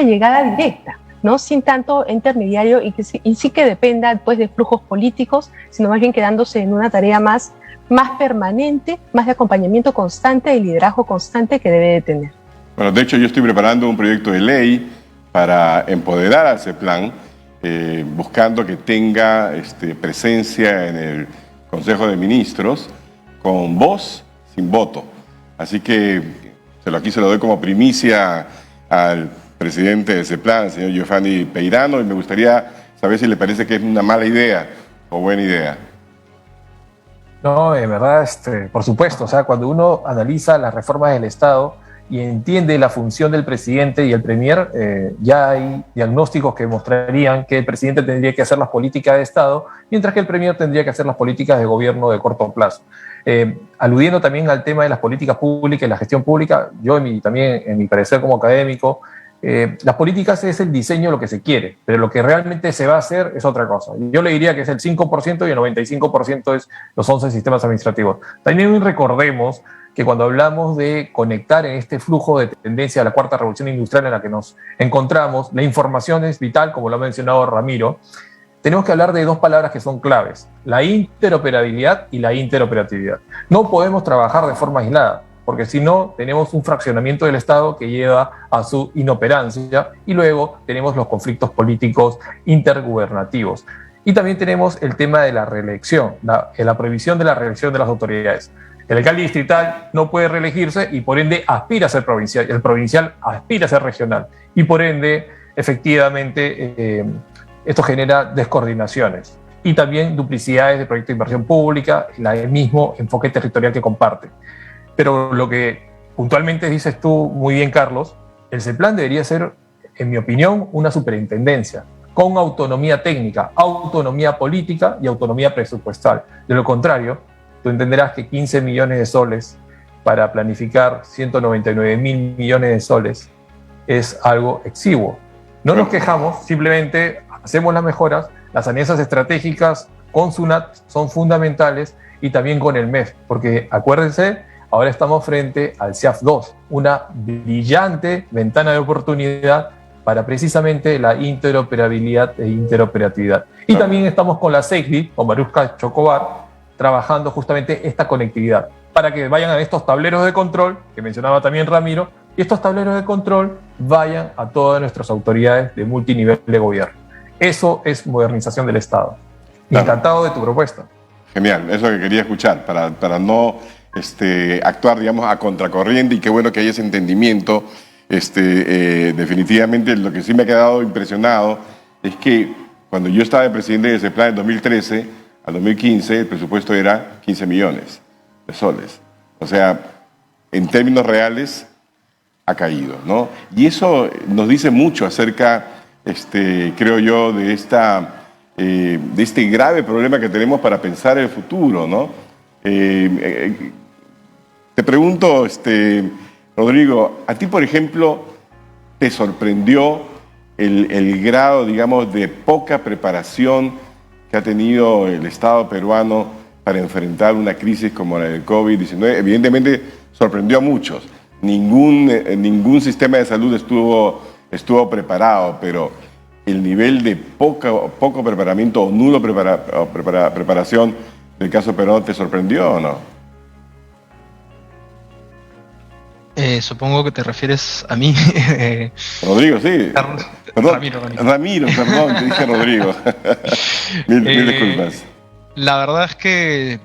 llegada directa, ¿no? Sin tanto intermediario y sí que dependa pues, de flujos políticos, sino más bien quedándose en una tarea más permanente, más de acompañamiento constante y liderazgo constante que debe de tener. Bueno, de hecho yo estoy preparando un proyecto de ley para empoderar a ese plan, buscando que tenga presencia en el Consejo de Ministros con voz, sin voto. Así que aquí se lo doy como primicia al presidente de ese plan, el señor Giovanni Peirano, y me gustaría saber si le parece que es una mala idea o buena idea. No, en verdad, por supuesto, o sea, cuando uno analiza las reformas del Estado y entiende la función del presidente y el premier, ya hay diagnósticos que mostrarían que el presidente tendría que hacer las políticas de Estado, mientras que el premier tendría que hacer las políticas de gobierno de corto plazo. Aludiendo también al tema de las políticas públicas y la gestión pública, yo también en mi parecer como académico, las políticas es el diseño de lo que se quiere, pero lo que realmente se va a hacer es otra cosa. Yo le diría que es el 5% y el 95% es los 11 sistemas administrativos. También recordemos que cuando hablamos de conectar en este flujo de tendencia a la cuarta revolución industrial en la que nos encontramos, la información es vital, como lo ha mencionado Ramiro. Tenemos que hablar de dos palabras que son claves: la interoperabilidad y la interoperatividad. No podemos trabajar de forma aislada, porque si no, tenemos un fraccionamiento del Estado que lleva a su inoperancia y luego tenemos los conflictos políticos intergubernativos. Y también tenemos el tema de la reelección, la prohibición de la reelección de las autoridades. El alcalde distrital no puede reelegirse y por ende aspira a ser provincial, el provincial aspira a ser regional y por ende, efectivamente, esto genera descoordinaciones y también duplicidades de proyectos de inversión pública, el mismo enfoque territorial que comparte. Pero lo que puntualmente dices tú muy bien, Carlos, el CEPLAN debería ser, en mi opinión, una superintendencia con autonomía técnica, autonomía política y autonomía presupuestal. De lo contrario, tú entenderás que 15 millones de soles para planificar 199 mil millones de soles es algo exiguo. No nos quejamos, simplemente hacemos las mejoras. Las alianzas estratégicas con SUNAT son fundamentales y también con el MEF, porque acuérdense, ahora estamos frente al CIAF 2, una brillante ventana de oportunidad para precisamente la interoperabilidad e interoperatividad. Y también estamos con la SECDI, con Maruska Chocobar, trabajando justamente esta conectividad, para que vayan a estos tableros de control, que mencionaba también Ramiro, y estos tableros de control vayan a todas nuestras autoridades de multinivel de gobierno. Eso es modernización del Estado. Claro. Encantado de tu propuesta. Genial, eso que quería escuchar, para no actuar, digamos, a contracorriente, y qué bueno que hay ese entendimiento. Definitivamente lo que sí me ha quedado impresionado es que cuando yo estaba de presidente de ese plan en 2013 al 2015, el presupuesto era 15 millones de soles. O sea, en términos reales ha caído, ¿no? Y eso nos dice mucho acerca, creo yo, de este grave problema que tenemos para pensar el futuro, ¿no? Te pregunto, Rodrigo, a ti, por ejemplo, ¿te sorprendió el grado, digamos, de poca preparación que ha tenido el Estado peruano para enfrentar una crisis como la del COVID-19? Evidentemente sorprendió a muchos. Ningún sistema de salud estuvo preparado, pero el nivel de poco preparamiento o nulo preparación del caso Perón, ¿te sorprendió o no? Supongo que te refieres a mí. Rodrigo, sí. Perdón, Ramiro, perdón, te dije Rodrigo. mil disculpas. La verdad es que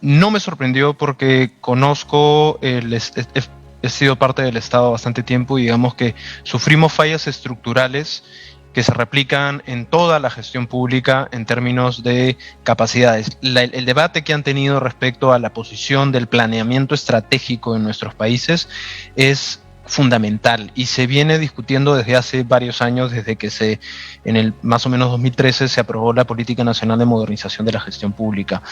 no me sorprendió porque conozco, he sido parte del Estado bastante tiempo y digamos que sufrimos fallas estructurales que se replican en toda la gestión pública en términos de capacidades. El debate que han tenido respecto a la posición del planeamiento estratégico en nuestros países es fundamental y se viene discutiendo desde hace varios años, desde que en el más o menos 2013 se aprobó la Política Nacional de Modernización de la Gestión Pública.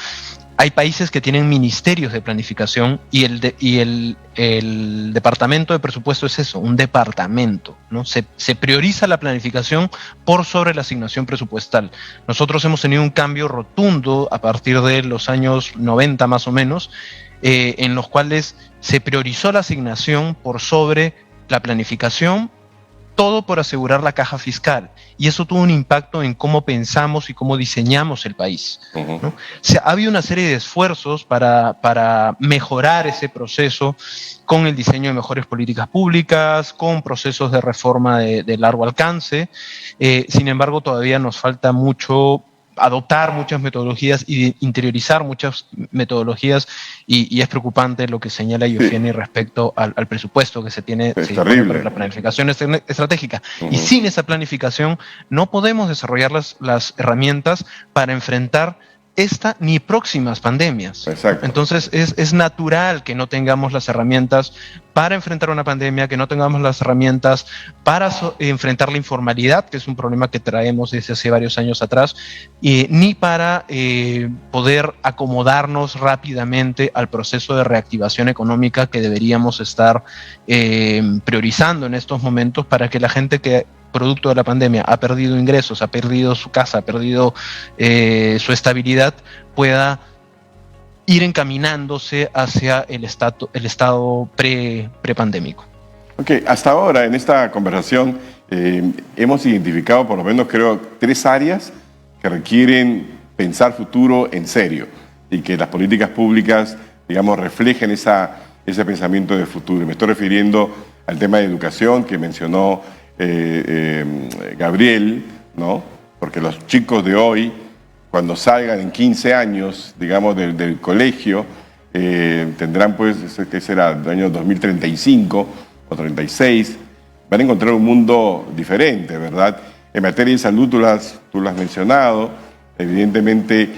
Hay países que tienen ministerios de planificación y el departamento de presupuesto es eso, un departamento, ¿no? Se prioriza la planificación por sobre la asignación presupuestal. Nosotros hemos tenido un cambio rotundo a partir de los años 90 más o menos, en los cuales se priorizó la asignación por sobre la planificación, todo por asegurar la caja fiscal. Y eso tuvo un impacto en cómo pensamos y cómo diseñamos el país, ¿no? O sea, ha habido una serie de esfuerzos para mejorar ese proceso con el diseño de mejores políticas públicas, con procesos de reforma de largo alcance. Sin embargo, todavía nos falta mucho adoptar muchas metodologías y interiorizar muchas metodologías y es preocupante lo que señala Eugenia respecto al presupuesto que se tiene para la planificación estratégica. Y sin esa planificación no podemos desarrollar las herramientas para enfrentar esta ni próximas pandemias. Exacto. Entonces es natural que no tengamos las herramientas para enfrentar una pandemia, que no tengamos las herramientas para enfrentar la informalidad, que es un problema que traemos desde hace varios años atrás, ni para poder acomodarnos rápidamente al proceso de reactivación económica que deberíamos estar priorizando en estos momentos para que la gente que producto de la pandemia ha perdido ingresos, ha perdido su casa, ha perdido su estabilidad, pueda ir encaminándose hacia el estado prepandémico. Ok, hasta ahora en esta conversación hemos identificado por lo menos creo 3 áreas que requieren pensar futuro en serio y que las políticas públicas, digamos, reflejen ese pensamiento de futuro. Me estoy refiriendo al tema de educación que mencionó Gabriel, ¿no? Porque los chicos de hoy, cuando salgan en 15 años, digamos, del colegio, tendrán, pues, ¿qué será? El año 2035 o 36, van a encontrar un mundo diferente, ¿verdad? En materia de salud, tú lo has mencionado, evidentemente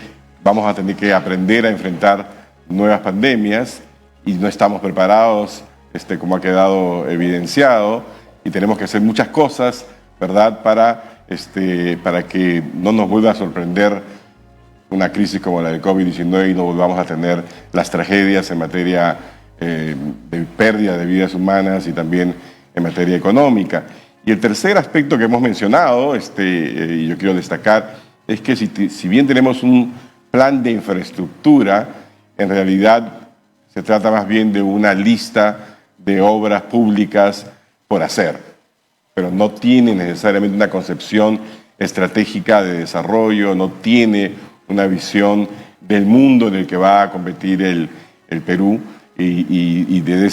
vamos a tener que aprender a enfrentar nuevas pandemias y no estamos preparados, como ha quedado evidenciado, y tenemos que hacer muchas cosas, ¿verdad?, para que no nos vuelva a sorprender una crisis como la del COVID-19 y no volvamos a tener las tragedias en materia de pérdida de vidas humanas y también en materia económica. Y el tercer aspecto que hemos mencionado, y yo quiero destacar, es que si bien tenemos un plan de infraestructura, en realidad se trata más bien de una lista de obras públicas por hacer, pero no tiene necesariamente una concepción estratégica de desarrollo, no tiene una visión del mundo en el que va a competir el Perú y desde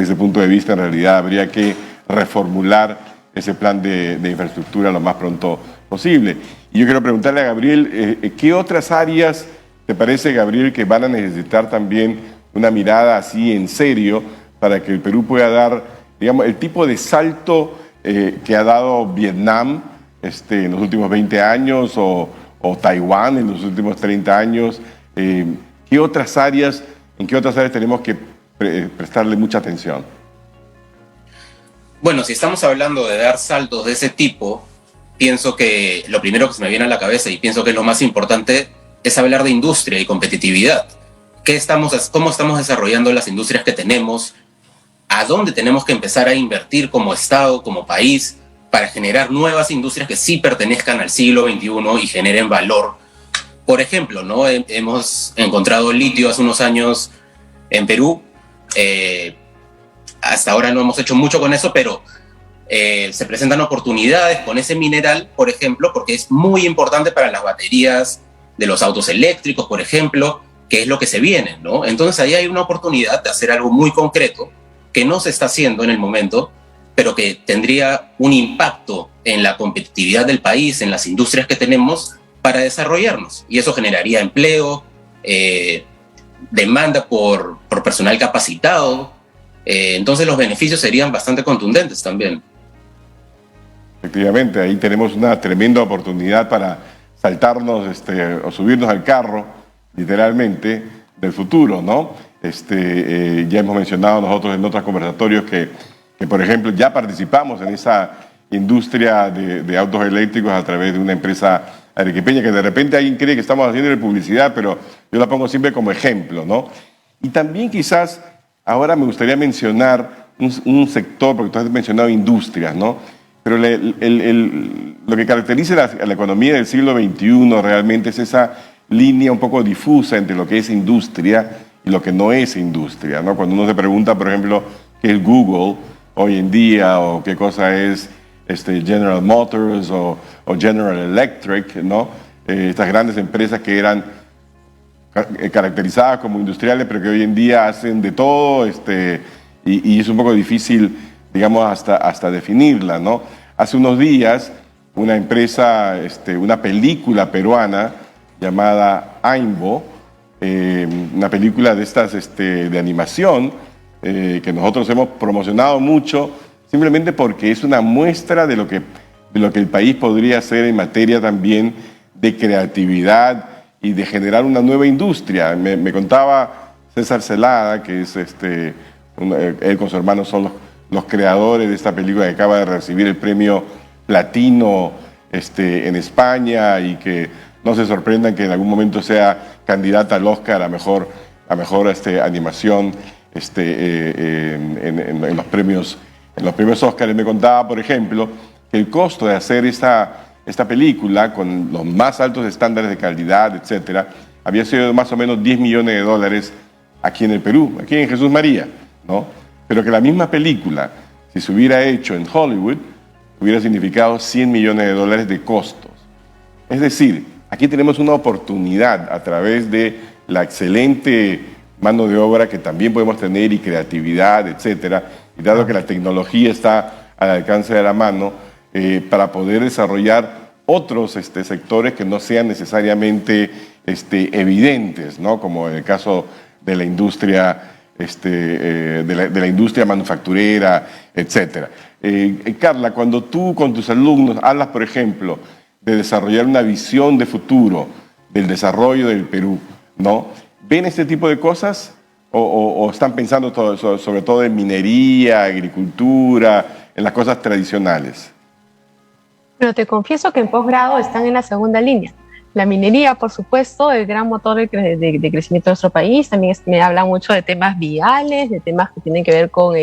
ese punto de vista en realidad habría que reformular ese plan de infraestructura lo más pronto posible. Y yo quiero preguntarle a Gabriel, ¿qué otras áreas te parece, Gabriel, que van a necesitar también una mirada así en serio para que el Perú pueda dar, digamos, el tipo de salto que ha dado Vietnam en los últimos 20 años o Taiwán en los últimos 30 años? ¿En qué otras áreas tenemos que prestarle mucha atención? Bueno, si estamos hablando de dar saltos de ese tipo, pienso que lo primero que se me viene a la cabeza y pienso que es lo más importante es hablar de industria y competitividad. ¿Cómo estamos desarrollando las industrias que tenemos? ¿A dónde tenemos que empezar a invertir como Estado, como país, para generar nuevas industrias que sí pertenezcan al siglo XXI y generen valor por ejemplo, ¿no? Hemos encontrado litio hace unos años en Perú. Hasta ahora no hemos hecho mucho con eso, pero se presentan oportunidades con ese mineral, por ejemplo, porque es muy importante para las baterías de los autos eléctricos, por ejemplo, que es lo que se viene, ¿no? Entonces ahí hay una oportunidad de hacer algo muy concreto que no se está haciendo en el momento, pero que tendría un impacto en la competitividad del país, en las industrias que tenemos para desarrollarnos. Y eso generaría empleo, demanda por personal capacitado. Entonces los beneficios serían bastante contundentes también. Efectivamente, ahí tenemos una tremenda oportunidad para saltarnos o subirnos al carro, literalmente, del futuro, ¿no? Ya hemos mencionado nosotros en otros conversatorios que, por ejemplo, ya participamos en esa industria de autos eléctricos a través de una empresa arequipeña, que de repente alguien cree que estamos haciendo publicidad, pero yo la pongo siempre como ejemplo, ¿no? Y también quizás ahora me gustaría mencionar un sector, porque tú has mencionado industrias, ¿no? Pero lo que caracteriza a la economía del siglo XXI realmente es esa línea un poco difusa entre lo que es industria y lo que no es industria, ¿no? Cuando uno se pregunta, por ejemplo, qué es Google hoy en día o qué cosa es General Motors o General Electric, ¿no? Estas grandes empresas que eran caracterizadas como industriales, pero que hoy en día hacen de todo, y es un poco difícil, digamos, hasta definirla, ¿no? Hace unos días, una empresa, una película peruana llamada Aimbo, una película de estas de animación, que nosotros hemos promocionado mucho, simplemente porque es una muestra de lo que el país podría hacer en materia también de creatividad y de generar una nueva industria. Me contaba César Celada, que es él con su hermano son los creadores de esta película que acaba de recibir el premio Platino en España, y que no se sorprendan que en algún momento sea candidata al Oscar a mejor animación en los premios Oscar. Me contaba, por ejemplo, que el costo de hacer esta película con los más altos estándares de calidad, etcétera, había sido de más o menos $10 millones aquí en el Perú, aquí en Jesús María, ¿no? Pero que la misma película, si se hubiera hecho en Hollywood, hubiera significado $100 millones de costos. Es decir, aquí tenemos una oportunidad a través de la excelente mano de obra que también podemos tener y creatividad, etcétera, y dado que la tecnología está al alcance de la mano, para poder desarrollar otros sectores que no sean necesariamente evidentes, ¿no? Como en el caso de la industria, de la industria manufacturera, etcétera. Carla, cuando tú con tus alumnos hablas, por ejemplo, de desarrollar una visión de futuro del desarrollo del Perú, ¿no? ¿Ven este tipo de cosas o están pensando sobre todo en minería, agricultura, en las cosas tradicionales? Pero te confieso que en posgrado están en la segunda línea. La minería, por supuesto, el gran motor de crecimiento de nuestro país. También me habla mucho de temas viales, de temas que tienen que ver con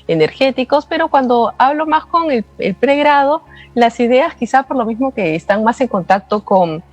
energéticos, pero cuando hablo más con el pregrado, las ideas, quizá por lo mismo que están más en contacto con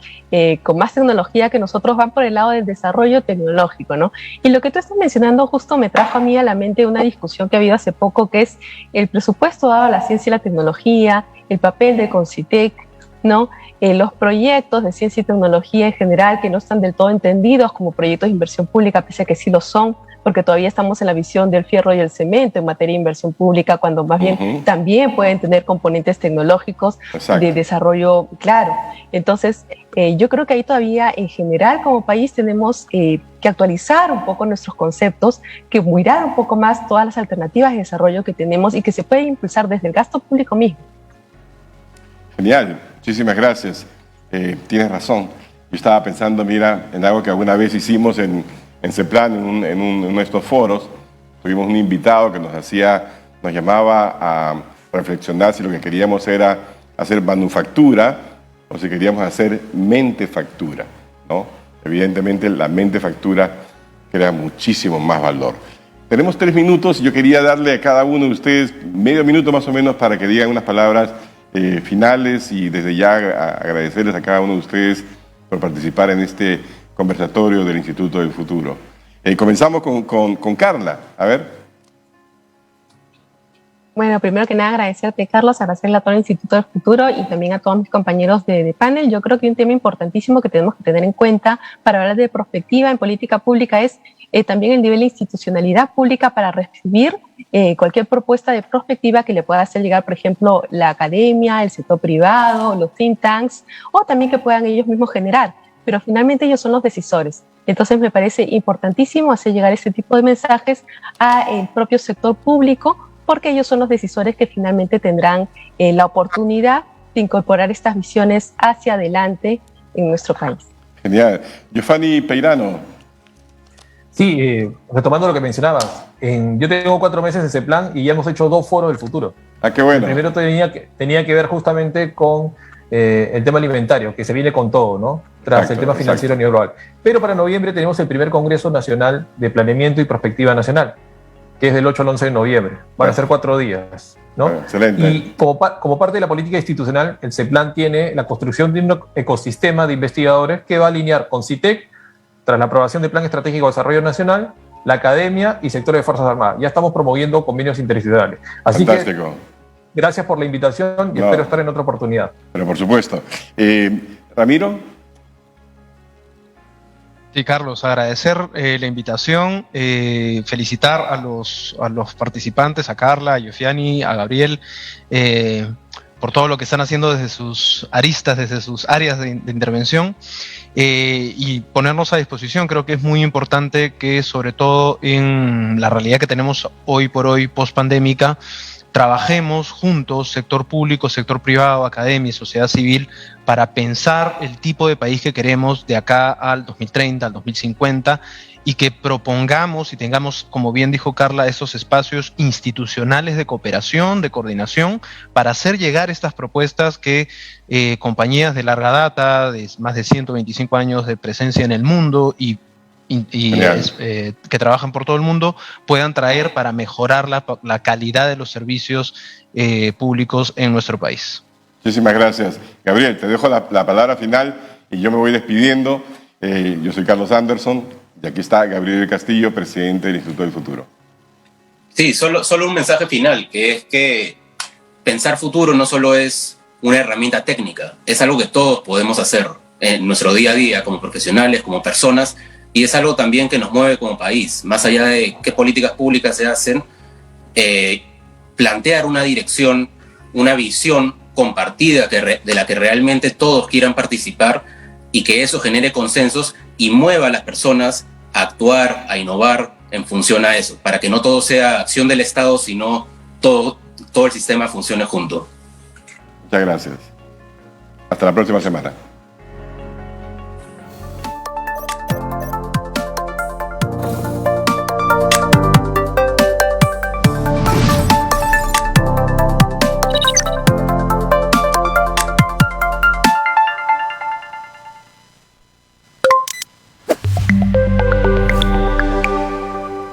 más tecnología que nosotros, van por el lado del desarrollo tecnológico, ¿no? Y lo que tú estás mencionando justo me trajo a mí a la mente una discusión que ha habido hace poco, que es el presupuesto dado a la ciencia y la tecnología, el papel de Concitec, ¿no? Los proyectos de ciencia y tecnología en general que no están del todo entendidos como proyectos de inversión pública, pese a que sí lo son, porque todavía estamos en la visión del fierro y el cemento en materia de inversión pública, cuando más bien también pueden tener componentes tecnológicos. Exacto. De desarrollo, claro. Entonces, yo creo que ahí todavía en general como país tenemos que actualizar un poco nuestros conceptos, que mirar un poco más todas las alternativas de desarrollo que tenemos y que se puede impulsar desde el gasto público mismo. Genial, muchísimas gracias. Tienes razón. Yo estaba pensando, mira, en algo que alguna vez hicimos en CEPLAN, en uno de estos foros. Tuvimos un invitado que nos llamaba a reflexionar si lo que queríamos era hacer manufactura o si queríamos hacer mentefactura, ¿no? Evidentemente la mentefactura crea muchísimo más valor. Tenemos 3 minutos y yo quería darle a cada uno de ustedes medio minuto más o menos para que digan unas palabras finales, y desde ya agradecerles a cada uno de ustedes por participar en este conversatorio del Instituto del Futuro. Comenzamos con Carla. A ver. Bueno, primero que nada agradecerte, Carlos, agradecerle a todo el Instituto del Futuro y también a todos mis compañeros de panel. Yo creo que un tema importantísimo que tenemos que tener en cuenta para hablar de prospectiva en política pública es también el nivel de institucionalidad pública para recibir cualquier propuesta de prospectiva que le pueda hacer llegar, por ejemplo, la academia, el sector privado, los think tanks, o también que puedan ellos mismos generar. Pero finalmente ellos son los decisores. Entonces me parece importantísimo hacer llegar ese tipo de mensajes al propio sector público, porque ellos son los decisores que finalmente tendrán la oportunidad de incorporar estas visiones hacia adelante en nuestro país. Genial. Giovanni Peirano. Sí, retomando lo que mencionabas, yo tengo 4 meses de ese plan y ya hemos hecho 2 foros del futuro. Ah, qué bueno. El primero tenía que ver justamente con el tema alimentario, que se viene con todo, ¿no? Tras el tema financiero a nivel global. Pero para noviembre tenemos el primer Congreso Nacional de Planeamiento y Prospectiva Nacional, que es del 8 al 11 de noviembre. Van a ser 4 días, ¿no? Excelente. Y como parte de la política institucional, el CEPLAN tiene la construcción de un ecosistema de investigadores que va a alinear con CITEC, tras la aprobación del Plan Estratégico de Desarrollo Nacional, la academia y sectores de Fuerzas Armadas. Ya estamos promoviendo convenios interinstitucionales. Así Fantástico. Que, gracias por la invitación y espero estar en otra oportunidad. Pero por supuesto. Ramiro. Sí, Carlos, agradecer la invitación, felicitar a los participantes, a Carla, a Yofiani, a Gabriel, por todo lo que están haciendo desde sus aristas, desde sus áreas de intervención, y ponernos a disposición. Creo que es muy importante que, sobre todo en la realidad que tenemos hoy por hoy, post-pandémica, trabajemos juntos, sector público, sector privado, academia y sociedad civil, para pensar el tipo de país que queremos de acá al 2030, al 2050, y que propongamos y tengamos, como bien dijo Carla, esos espacios institucionales de cooperación, de coordinación, para hacer llegar estas propuestas que compañías de larga data, de más de 125 años de presencia en el mundo y que trabajan por todo el mundo, puedan traer para mejorar la calidad de los servicios públicos en nuestro país. Muchísimas gracias. Gabriel, te dejo la palabra final y yo me voy despidiendo. Yo soy Carlos Anderson y aquí está Gabriel del Castillo, presidente del Instituto del Futuro. Sí, solo un mensaje final, que es que pensar futuro no solo es una herramienta técnica, es algo que todos podemos hacer en nuestro día a día como profesionales, como personas, y es algo también que nos mueve como país. Más allá de qué políticas públicas se hacen, plantear una dirección, una visión compartida de la que realmente todos quieran participar y que eso genere consensos y mueva a las personas a actuar, a innovar en función a eso, para que no todo sea acción del Estado, sino todo el sistema funcione junto. Muchas gracias. Hasta la próxima semana.